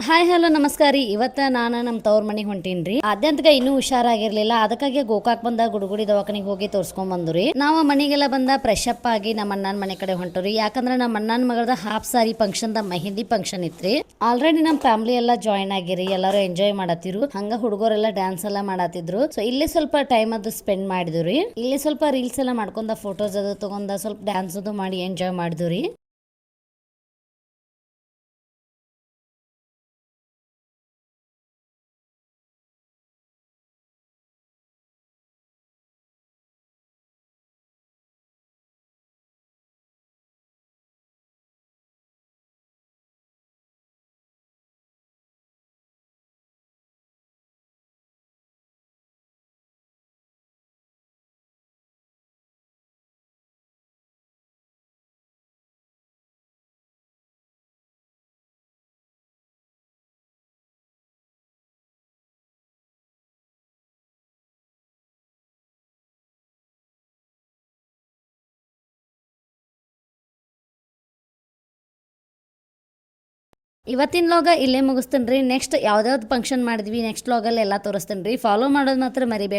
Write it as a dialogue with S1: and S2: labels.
S1: Hi hello ನಮಸ್ಕಾರ ರೀ. ಇವತ್ತು ನಾನು ನಮ್ಮ ತವ್ರ ಮನೆಗೆ ಹೊಂಟೀನ್ರಿ. ಆದ್ಯಂತಗ ಇನ್ನೂ ಹುಷಾರಾಗಿರ್ಲಿಲ್ಲ, ಅದಕ್ಕಾಗಿ ಗೋಕಾಕ್ ಬಂದ ಗುಡುಗುಡಿ ದವಾಖಾನಿಗೆ ಹೋಗಿ ತೋರ್ಸ್ಕೊಂಡ್ ಬಂದ್ರಿ. ನಾವು ಮನೆಗೆಲ್ಲ ಬಂದ ಫ್ರೆಶ್ ಅಪ್ ಆಗಿ ನಮ್ಮ ಅಣ್ಣನ ಮನೆ ಕಡೆ ಹೊಂಟವ್ರಿ. ಯಾಕಂದ್ರೆ ನಮ್ಮ ಅಣ್ಣನ ಮಗಳದ ಹಾಫ್ ಸಾರಿ ಫಂಕ್ಷನ್ ದ ಮೆಹಂದಿ ಫಂಕ್ಷನ್ ಇತ್ರಿ. ಆಲ್ರೆಡಿ ನಮ್ಮ ಫ್ಯಾಮಿಲಿ ಎಲ್ಲ ಜಾಯ್ನ್ ಆಗಿರಿ, ಎಲ್ಲರೂ ಎಂಜಾಯ್ ಮಾಡತ್ತಿರು. ಹಂಗ ಹುಡುಗರೆಲ್ಲ ಡ್ಯಾನ್ಸ್ ಎಲ್ಲ ಮಾಡತ್ತಿದ್ರು. ಸೊ ಇಲ್ಲಿ ಸ್ವಲ್ಪ ಟೈಮ್ ಅದು ಸ್ಪೆಂಡ್ ಮಾಡಿದ್ರಿ. ಇಲ್ಲಿ ಸ್ವಲ್ಪ ರೀಲ್ಸ್ ಎಲ್ಲ ಮಾಡ್ಕೊಂಡ ಫೋಟೋಸ್ ಅದು ತಗೊಂಡ ಸ್ವಲ್ಪ ಡ್ಯಾನ್ಸ್ ಅದು ಮಾಡಿ ಎಂಜಾಯ್ ಮಾಡಿದ್ರಿ. ಇವತ್ತಿನ ಲಾಗ ಇಲ್ಲೇ ಮುಗಿಸ್ತೇನೆ ರೀ. ನೆಕ್ಸ್ಟ್ ಯಾವ್ದಾವ್ದು ಫಂಕ್ಷನ್ ಮಾಡಿದ್ವಿ ನೆಕ್ಸ್ಟ್ ಲಾಗಲ್ಲಿ ಎಲ್ಲ ತೋರಿಸ್ತೇನೆ ರೀ. ಫಾಲೋ ಮಾಡೋದು ಮಾತ್ರ ಮರಿಬೇಡ್ರಿ.